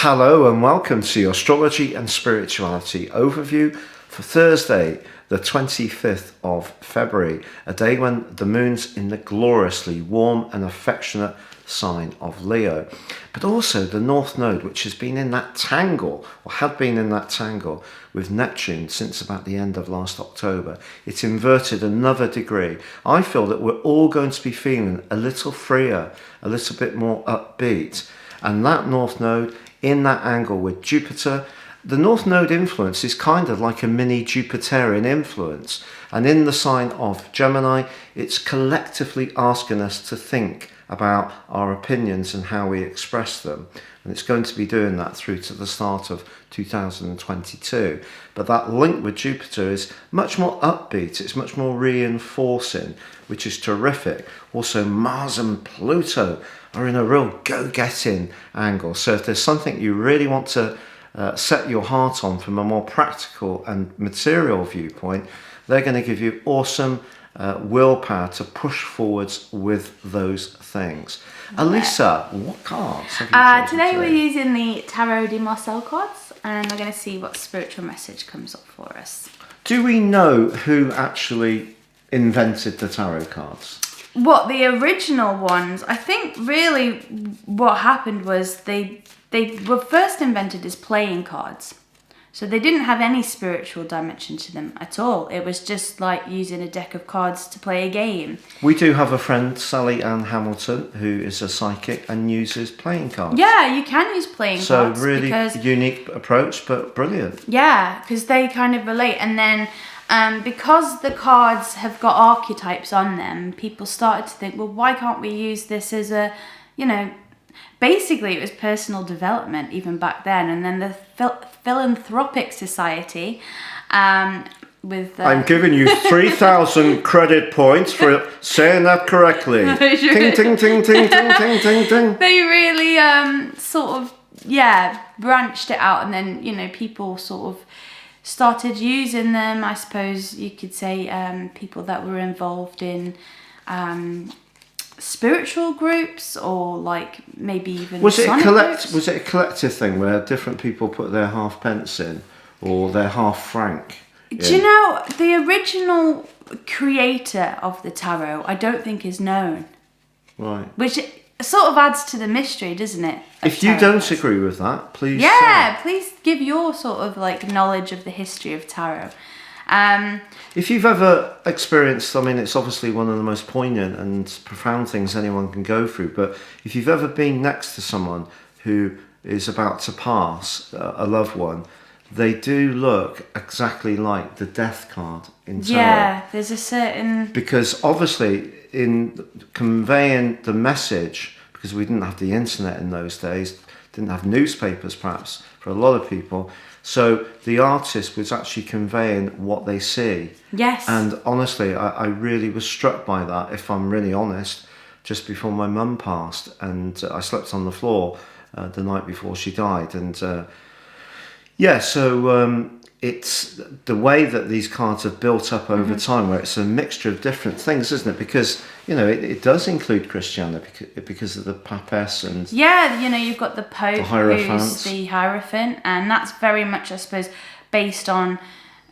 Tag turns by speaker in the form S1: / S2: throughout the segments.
S1: Hello and welcome to your Astrology and Spirituality overview for Thursday, the 25th of February, a day when the moon's in the gloriously warm and affectionate sign of Leo, but also the North Node, which has been in that tangle, or had been in that tangle with Neptune since about the end of last October. It's inverted another degree. I feel that we're all going to be feeling a little freer, a little bit more upbeat, and that North Node in that angle with Jupiter. The North Node influence is kind of like a mini Jupiterian influence. And in the sign of Gemini, it's collectively asking us to think about our opinions and how we express them. And it's going to be doing that through to the start of 2022. But that link with Jupiter is much more upbeat. It's much more reinforcing, which is terrific. Also, Mars and Pluto are in a real go-getting angle. So if there's something you really want to set your heart on from a more practical and material viewpoint, they're going to give you awesome willpower to push forwards with those things. Elisa, what cards have you chosen
S2: today? We're using the Tarot de Marseille cards, and we're going to see what spiritual message comes up for us.
S1: Do we know who actually invented the tarot cards?
S2: What, the original ones? I think really what happened was they were first invented as playing cards. So they didn't have any spiritual dimension to them at all. It was just like using a deck of cards to play a game.
S1: We do have a friend, Sally Ann Hamilton, who is a psychic and uses playing cards.
S2: Yeah, you can use playing cards.
S1: So really unique approach, but brilliant.
S2: Yeah, because they kind of relate. And then because the cards have got archetypes on them, people started to think, well, why can't we use this as a, basically it was personal development even back then. And then the philanthropic society with...
S1: I'm giving you 3,000 credit points for saying that correctly. Ting, ting, ting, ting, ting, ting, ting, ting.
S2: They really branched it out, and then, people sort of started using them. I suppose you could say people that were involved in spiritual groups, or like maybe even
S1: was it a collective thing where different people put their halfpence in, or their half franc in?
S2: Do you know the original creator of the tarot? I don't think is known.
S1: Right.
S2: Which sort of adds to the mystery, doesn't it?
S1: If you don't agree with that, please.
S2: Yeah, please give your sort of like knowledge of the history of tarot.
S1: If you've ever experienced, it's obviously one of the most poignant and profound things anyone can go through, but if you've ever been next to someone who is about to pass, a loved one, they do look exactly like the death card in tarot.
S2: Yeah, there's a certain...
S1: Because obviously in conveying the message, because we didn't have the internet in those days, didn't have newspapers perhaps for a lot of people, so the artist was actually conveying what they see.
S2: Yes.
S1: And honestly, I really was struck by that, if I'm really honest, just before my mum passed. And I slept on the floor the night before she died. And it's the way that these cards are built up over time, where it's a mixture of different things, isn't it? Because, it does include Christianity because of the Papess and...
S2: Yeah, you've got the Pope,
S1: who's
S2: the Hierophant, and that's very much, I suppose, based on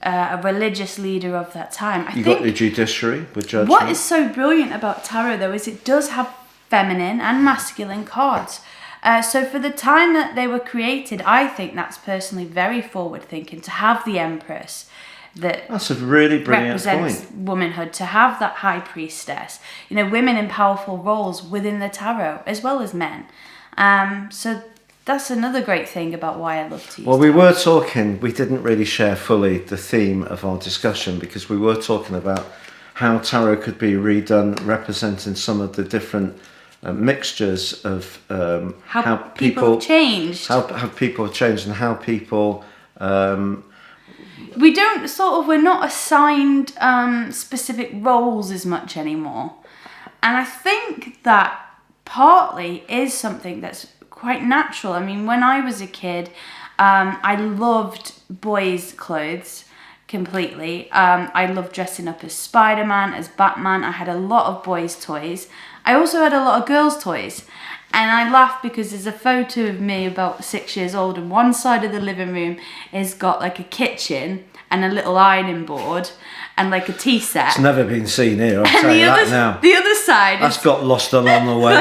S2: a religious leader of that time.
S1: You've got the judiciary with judgment.
S2: What is so brilliant about tarot, though, is it does have feminine and masculine cards. So for the time that they were created, I think that's personally very forward-thinking to have the Empress
S1: that's a really brilliant
S2: represents
S1: point.
S2: Womanhood, to have that High Priestess, women in powerful roles within the tarot as well as men. So that's another great thing about why I love to use tarot.
S1: We didn't really share fully the theme of our discussion, because we were talking about how tarot could be redone, representing some of the different mixtures of how
S2: people have changed.
S1: How people have changed, and how people...
S2: we're not assigned specific roles as much anymore. And I think that partly is something that's quite natural. When I was a kid, I loved boys' clothes completely. I loved dressing up as Spider-Man, as Batman. I had a lot of boys' toys. I also had a lot of girls' toys. And I laugh because there's a photo of me about 6 years old, and one side of the living room has got like a kitchen and a little ironing board and like a tea set.
S1: It's never been seen here, I'll tell you that now.
S2: The other side
S1: That's got lost along the way.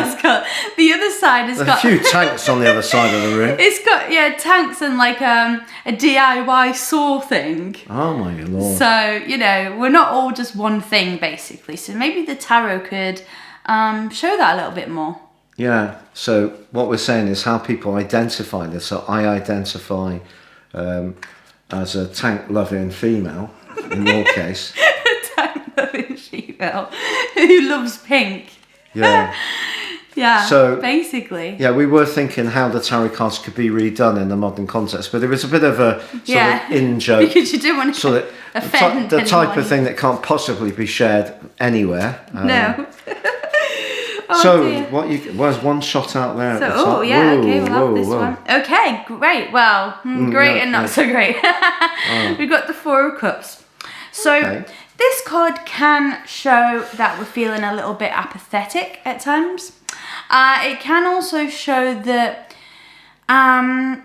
S2: The other side has
S1: There's
S2: got
S1: a few tanks on the other side of the room.
S2: It's got, yeah, tanks and like a DIY saw thing.
S1: Oh my lord.
S2: So, you know, we're not all just one thing basically. So maybe the tarot could show that a little bit more.
S1: Yeah, so what we're saying is how people identify this. So I identify as a tank-loving female, in your case.
S2: A tank-loving female who loves pink.
S1: Yeah.
S2: Yeah,
S1: so,
S2: basically.
S1: Yeah, we were thinking how the tarot cards could be redone in the modern context, but there was a bit of a sort of in-joke.
S2: Because you do want to offend
S1: the type
S2: anyone.
S1: of thing that can't possibly be shared anywhere.
S2: No. Oh,
S1: so
S2: dear.
S1: was one shot out there?
S2: So,
S1: at the top.
S2: Okay, we'll have
S1: whoa,
S2: this
S1: whoa.
S2: one. Okay, great. Well, great
S1: yeah,
S2: and not so great. We've got the Four of Cups. So this card can show that we're feeling a little bit apathetic at times. It can also show that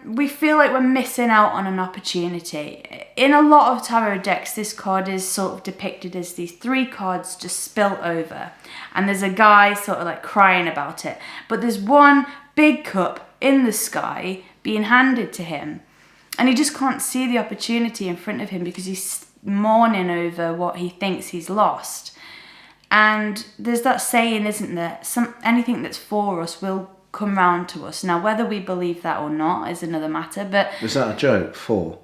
S2: we feel like we're missing out on an opportunity. In a lot of tarot decks, this card is sort of depicted as these three cards just spilt over. And there's a guy sort of like crying about it. But there's one big cup in the sky being handed to him. And he just can't see the opportunity in front of him because he's mourning over what he thinks he's lost. And there's that saying, isn't there? Anything that's for us will come round to us. Now, whether we believe that or not is another matter, but...
S1: Was that a joke? For?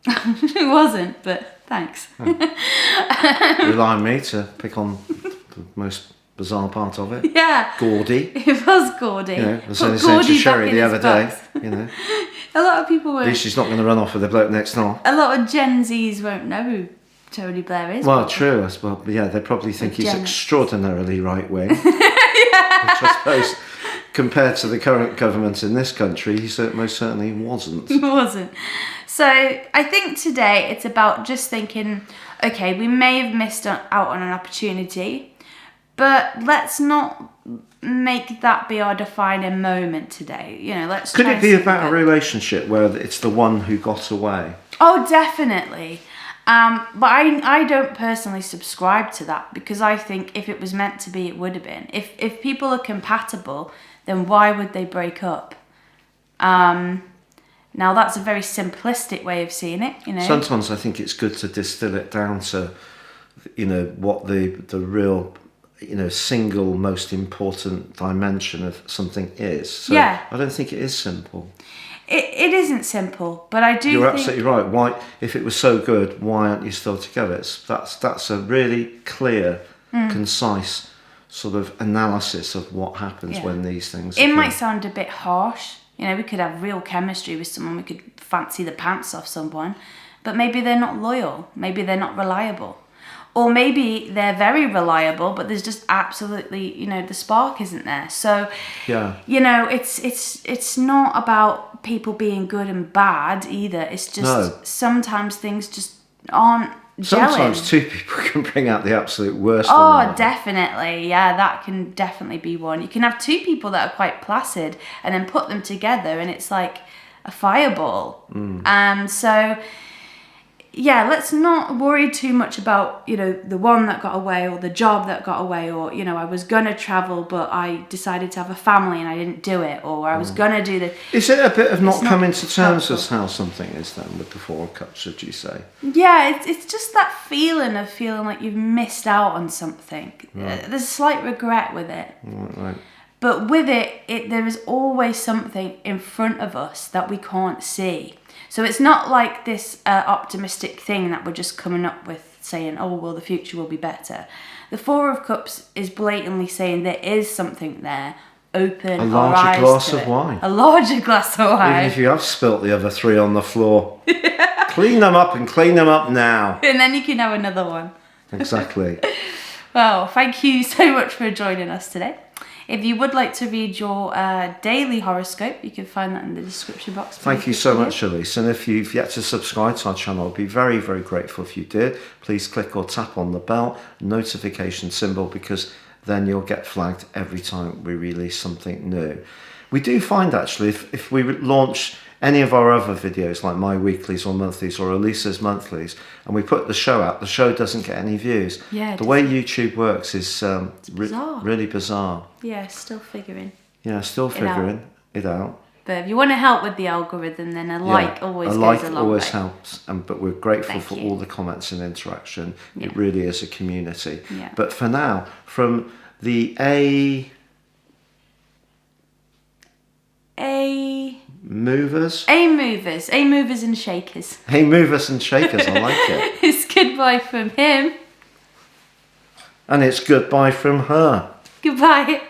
S2: It wasn't, but thanks.
S1: Rely on me to pick on the most bizarre part of it.
S2: Yeah.
S1: Gaudy.
S2: It was gaudy.
S1: You know, I was only saying to Sherry the other day, you know.
S2: A lot of people
S1: At
S2: won't...
S1: least she's not going to run off with the bloke next door.
S2: A lot of Gen Zs won't know who Tony Blair is.
S1: Well, true, I suppose. But yeah, they probably think he's
S2: Gen-
S1: extraordinarily right-wing. Which I suppose, compared to the current government in this country, he most certainly wasn't.
S2: He wasn't. So I think today it's about just thinking, okay, we may have missed out on an opportunity, but let's not make that be our defining moment today. You know, let's.
S1: Could it be about a relationship where it's the one who got away?
S2: Oh, definitely. But I don't personally subscribe to that because I think if it was meant to be, it would have been. If people are compatible, then why would they break up? Now that's a very simplistic way of seeing it, you know.
S1: Sometimes I think it's good to distill it down to, you know, what the real, you know, single most important dimension of something is. So
S2: Yeah.
S1: I don't think it is simple.
S2: It isn't simple, but I do
S1: You're
S2: think...
S1: absolutely right. Why, if it was so good, why aren't you still together? That's a really clear, concise sort of analysis of what happens when these things
S2: It
S1: occur.
S2: might sound a bit harsh. You know, we could have real chemistry with someone, we could fancy the pants off someone, but maybe they're not loyal, maybe they're not reliable. Or maybe they're very reliable, but there's just absolutely, you know, the spark isn't there. So, you know, it's not about people being good and bad either. It's just sometimes things just aren't gelling.
S1: Sometimes two people can bring out the absolute worst.
S2: Oh, definitely. Yeah, that can definitely be one. You can have two people that are quite placid and then put them together and it's like a fireball. So... yeah, let's not worry too much about, you know, the one that got away or the job that got away or, you know, I was going to travel but I decided to have a family and I didn't do it or I was going to do this.
S1: Is it a bit of not coming to terms with how something is then with the Four of Cups, would you say?
S2: Yeah, it's just that feeling of feeling like you've missed out on something. There's a slight regret with it.
S1: Right.
S2: But with it, there is always something in front of us that we can't see. So it's not like this optimistic thing that we're just coming up with saying, oh, well, the future will be better. The Four of Cups is blatantly saying there is something there. Open
S1: a larger glass of wine.
S2: A larger glass of wine.
S1: Even if you have spilt the other three on the floor. Clean them up and clean them up now.
S2: And then you can have another one.
S1: Exactly.
S2: Well, thank you so much for joining us today. If you would like to read your daily horoscope, you can find that in the description box.
S1: Thank you so much, Elise. And if you've yet to subscribe to our channel, I'd be very, very grateful if you did. Please click or tap on the bell notification symbol because then you'll get flagged every time we release something new. We do find actually if we launch any of our other videos like my weeklies or monthlies or Elisa's monthlies and we put the show out, the show doesn't get any views.
S2: Yeah,
S1: the way YouTube works is
S2: bizarre.
S1: Really bizarre.
S2: Yeah, still figuring.
S1: Yeah, still figuring it out.
S2: But if you want to help with the algorithm, then a like always goes a long
S1: always
S2: way.
S1: helps. But we're grateful for all the comments and interaction. It really is a community.
S2: Yeah.
S1: But for now, from the A movers
S2: and shakers.
S1: Hey movers and shakers, I like it.
S2: It's goodbye from him.
S1: And it's goodbye from her.
S2: Goodbye.